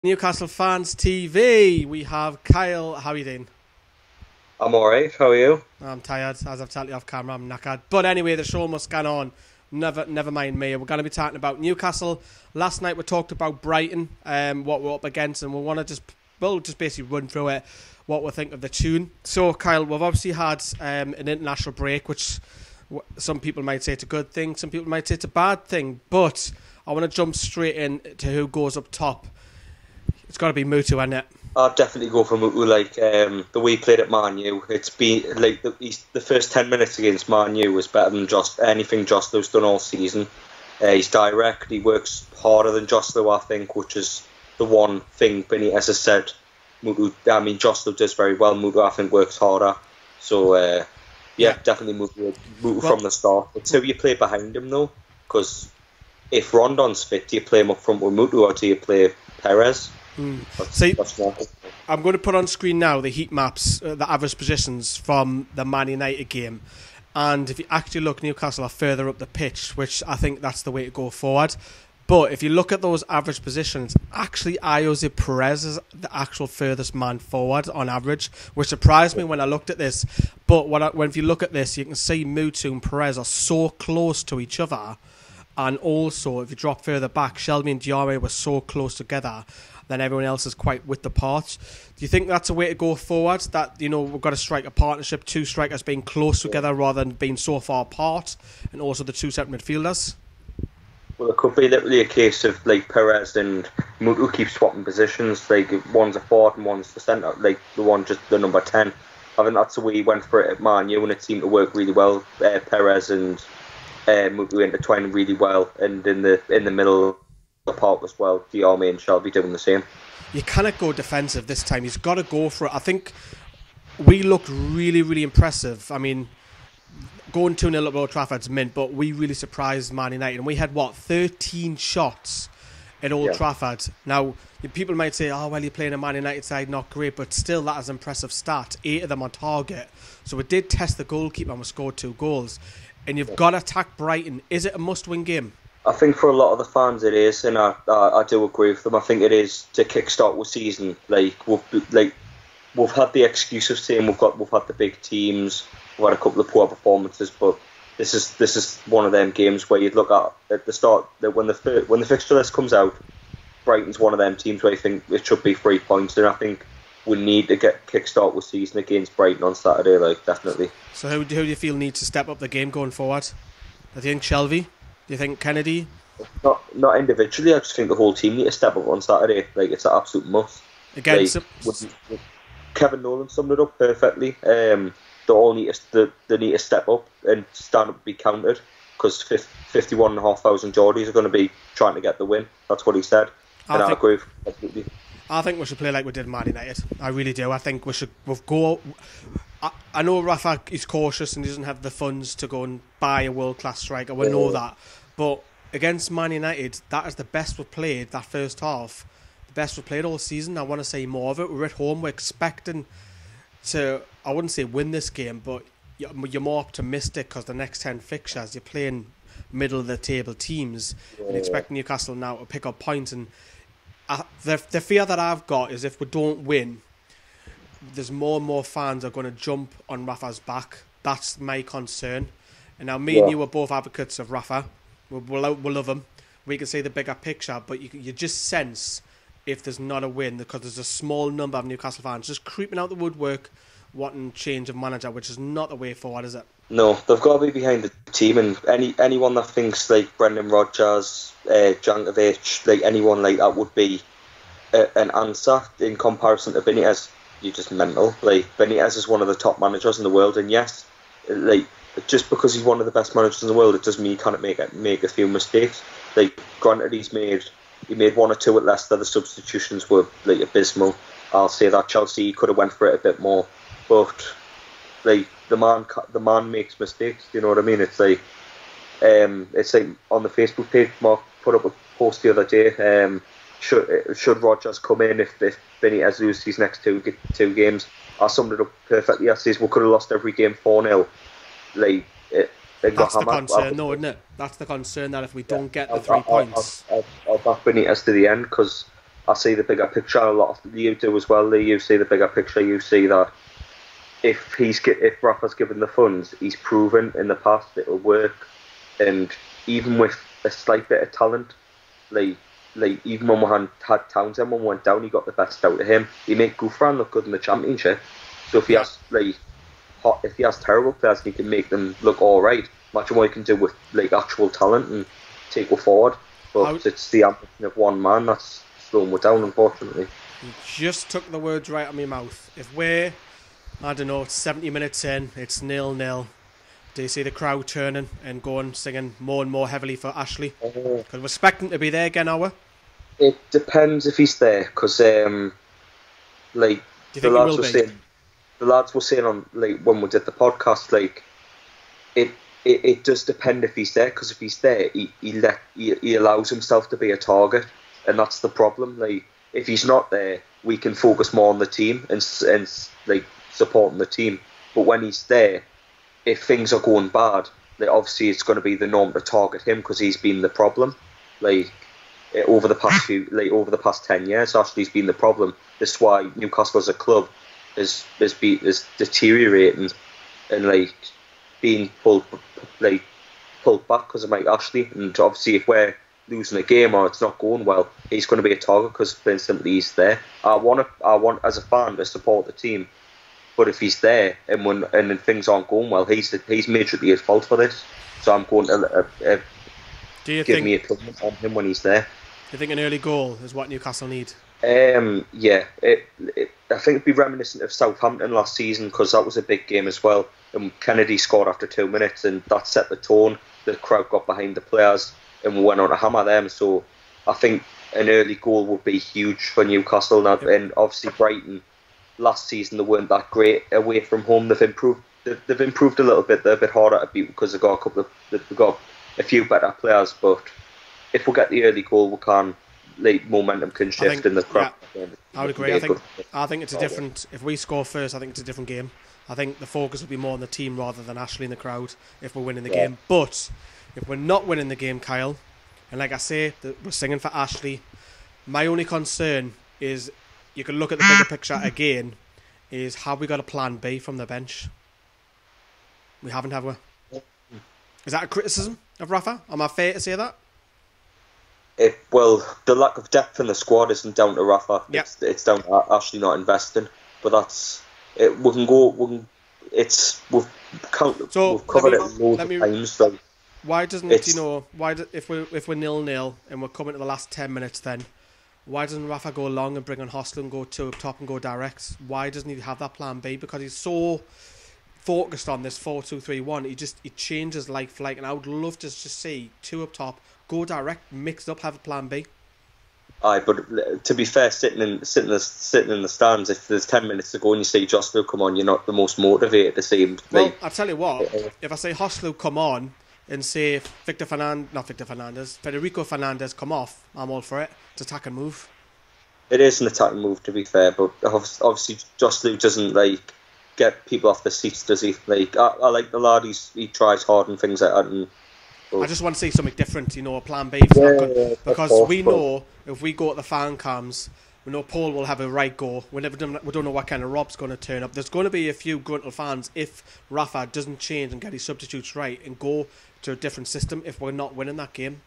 Newcastle Fans TV. We have Kyle. How are you doing? I'm alright, how are you? I'm tired, as I've told you off camera. I'm knackered. But anyway, the show must go on. Never mind me. We're going to be talking about Newcastle. Last night we talked about Brighton, what we're up against, and we'll just basically run through it, what we think of the tune. So, Kyle, we've obviously had an international break, which some people might say it's a good thing, some people might say it's a bad thing. But I want to jump straight in to who goes up top. It's got to be Mutu, isn't it? I'd definitely go for Mutu. The way he played at Man U, it's been like the first 10 minutes against Man U was better than anything Joslu's done all season. He's direct, he works harder than Joslu, I think, which is the one thing Benitez has said. Joslu does very well. Mutu, I think, works harder. So definitely Mutu from the start. It's who you play behind him though, because if Rondon's fit, do you play him up front with Mutu or do you play Perez? See, I'm going to put on screen now the heat maps, the average positions from the Man United game, and if you actually look, Newcastle are further up the pitch, which I think that's the way to go forward. But if you look at those average positions, actually Ayoze Perez is the actual furthest man forward on average, which surprised me when I looked at this. But if you look at this, you can see Mutu and Perez are so close to each other, and also if you drop further back, Shelby and Diarra were so close together, then everyone else is quite width apart. Do you think that's a way to go forward? That, we've got to strike a partnership, two strikers being close together rather than being so far apart, and also the two centre midfielders? Well, it could be literally a case of Perez and Mutu keep swapping positions. One's a forward and one's the centre, the number 10. I think that's the way he went for it at Man U, and it seemed to work really well. Perez and Mutu intertwined really well, and in the middle the park as well, Diarra and Shelby doing the same. You cannot go defensive this time. He's got to go for it. I think we looked really, really impressive. I mean, going 2-0 at Old Trafford's mint, but we really surprised Man United. And we had, 13 shots at Old Trafford. Now, people might say, oh, well, you're playing a Man United side, not great, but still that is an impressive stat. 8 of them on target. So we did test the goalkeeper and we scored 2 goals. And you've got to attack Brighton. Is it a must-win game? I think for a lot of the fans it is, and I do agree with them. I think it is to kickstart the season. We've had the excuse of saying we've had the big teams, we've had a couple of poor performances, but this is one of them games where you'd look at the start that when the fixture list comes out, Brighton's one of them teams where you think it should be 3 points, and I think we need to get kickstart the season against Brighton on Saturday, definitely. So who do you feel needs to step up the game going forward? Do you think Shelby? Do you think Kennedy? Not individually. I just think the whole team need to step up on Saturday. It's an absolute must. Again, Kevin Nolan summed it up perfectly. They need to step up and stand up and be counted, because 51,500 Geordies are going to be trying to get the win. That's what he said, and I agree completely. I think we should play like we did Man United. I really do. I think we'll go. I know Rafa is cautious and he doesn't have the funds to go and buy a world-class striker. We know that. But against Man United, that is the best we've played that first half. The best we've played all season. I want to say more of it. We're at home. We're expecting to, I wouldn't say win this game, but you're more optimistic because the next 10 fixtures, you're playing middle-of-the-table teams and expecting Newcastle now to pick up points. And the fear that I've got is if we don't win, there's more and more fans are going to jump on Rafa's back. That's my concern. And now me and you are both advocates of Rafa. We'll love him. We can see the bigger picture, but you just sense if there's not a win, because there's a small number of Newcastle fans just creeping out the woodwork wanting change of manager, which is not the way forward, is it? No, they've got to be behind the team, and anyone that thinks Brendan Rodgers, Jankovic, anyone like that would be an answer in comparison to Benitez. You're just mental. Benitez is one of the top managers in the world, and yes, just because he's one of the best managers in the world, it doesn't mean he can't make a few mistakes. Granted, he made 1 or 2 at Leicester. The substitutions were abysmal. I'll say that. Chelsea could have went for it a bit more, but the man makes mistakes. You know what I mean? It's like on the Facebook page, Mark put up a post the other day. Should Rodgers come in if Benitez loses his next two games? I summed it up perfectly. I says we could have lost every game 4-0. That's the concern, though, isn't it? That's the concern, that if we don't get the 3 points, I'll back Benitez to the end, because I see the bigger picture. A lot of you do as well. Lee, you see the bigger picture. You see that if Rafa's given the funds, he's proven in the past it'll work. And even with a slight bit of talent, like even when we had Townsend, when we went down, he got the best out of him. He made Gouffran look good in the Championship. So if he has terrible players, he can make them look all right. Imagine what he can do with like actual talent and take it forward. But it's the ambition of one man that's slowing me down, unfortunately. You just took the words right out of my mouth. If we're, I don't know, it's 70 minutes in, it's 0-0. Do you see the crowd turning and going singing more and more heavily for Ashley? Because we're expecting to be there again, are we? It depends if he's there, because the lads were saying on like when we did the podcast, like it does depend if he's there, because if he's there, he allows himself to be a target, and that's the problem. Like if he's not there, we can focus more on the team and like supporting the team. But when he's there, if things are going bad, like obviously it's going to be the norm to target him because he's been the problem. Like over the past 10 years, Ashley's been the problem. That's why Newcastle as a club is deteriorating and like being pulled back because of Mike Ashley. And obviously, if we're losing a game or it's not going well, he's going to be a target because plain simply he's there. I want as a fan to support the team, but if he's there and things aren't going well, he's majorly at fault for this. So I'm going to give me a comment on him when he's there. Do you think an early goal is what Newcastle need? Yeah, I think it'd be reminiscent of Southampton last season because that was a big game as well. And Kennedy scored after 2 minutes, and that set the tone. The crowd got behind the players, and we went on to hammer them. So I think an early goal would be huge for Newcastle. Now, and obviously Brighton last season they weren't that great away from home. They've improved. They've improved a little bit. They're a bit harder to beat because they've got a few better players. But if we get the early goal, we can. Like momentum can shift in the crowd. Yeah, I would agree. I think it's a different. If we score first, I think it's a different game. I think the focus will be more on the team rather than Ashley in the crowd if we're winning the game. But if we're not winning the game, Kyle, and like I say, we're singing for Ashley. My only concern is you can look at the bigger picture again. Is have we got a plan B from the bench? We haven't, have we? Is that a criticism of Rafa? Am I fair to say that? Well, the lack of depth in the squad isn't down to Rafa. Yep. It's down to Ashley not investing. But that's it. We've covered it loads of times. So why doesn't if we're 0-0 and we're coming to the last 10 minutes, then why doesn't Rafa go long and bring on Hostel and go two up top and go direct? Why doesn't he have that plan B? Because he's so focused on this 4-2-3-1. He changes like for like, and I would love to just see two up top. Go direct, mix it up, have a plan B. Aye, but to be fair, sitting in the stands, if there's 10 minutes to go and you see Joslu come on, you're not the most motivated to see him. Well, I'll tell you what, if I say Hoslu come on and say Federico Fernandez come off, I'm all for it. It's attack and move. It is an attacking move, to be fair, but obviously Joslu doesn't get people off the seats, does he? I like the lad, he tries hard and things like that, and I just want to see something different, a plan B. Because we know if we go to the fan cams, we know Paul will have a right go. We don't know what kind of Rob's going to turn up. There's going to be a few Gruntle fans if Rafa doesn't change and get his substitutes right and go to a different system if we're not winning that game.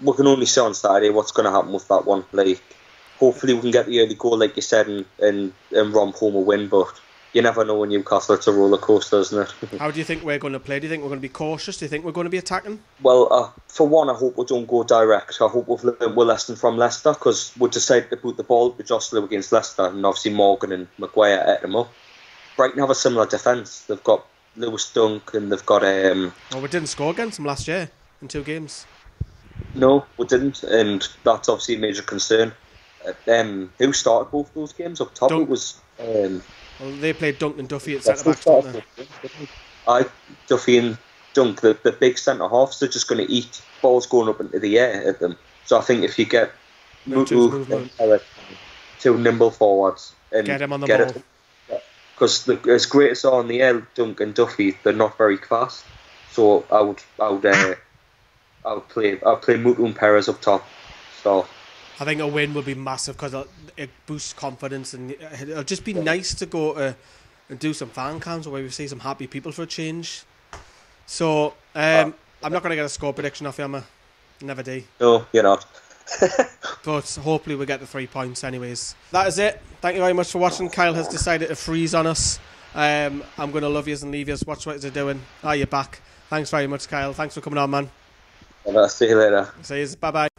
We can only see on Saturday what's going to happen with that one. Hopefully we can get the early goal, like you said, and romp home a win, but you never know in Newcastle. It's a roller coaster, isn't it? How do you think we're going to play? Do you think we're going to be cautious? Do you think we're going to be attacking? Well, for one, I hope we don't go direct. I hope we've learned we're lesson from Leicester, because we decided to put the ball to Joslu against Leicester, and obviously Morgan and Maguire ate them up. Brighton have a similar defence. They've got Lewis Dunk and they've got... Well, we didn't score against them last year in 2 games. No, we didn't, and that's obviously a major concern. Who started both those games up top? Dunk. It was... Well, they played Dunk and Duffy at centre-back, didn't they? Duffy and Dunk, the big centre-halves, they're just going to eat balls going up into the air at them. So I think if you get two nimble forwards and get him on the ball. Because as great as they are in the air, Dunk and Duffy, they're not very fast. So I would play Mutu and Perez up top. So I think a win will be massive because it boosts confidence, and it'll just be nice to go and do some fan cams where we see some happy people for a change. So I'm not going to get a score prediction off you, am I? Never do. No, you're not. But hopefully we get the 3 points anyways. That is it. Thank you very much for watching. Kyle has decided to freeze on us. I'm going to love yous and leave yous. Watch what you're doing. You're back. Thanks very much, Kyle. Thanks for coming on, man. I'll see you later. See you. Bye-bye.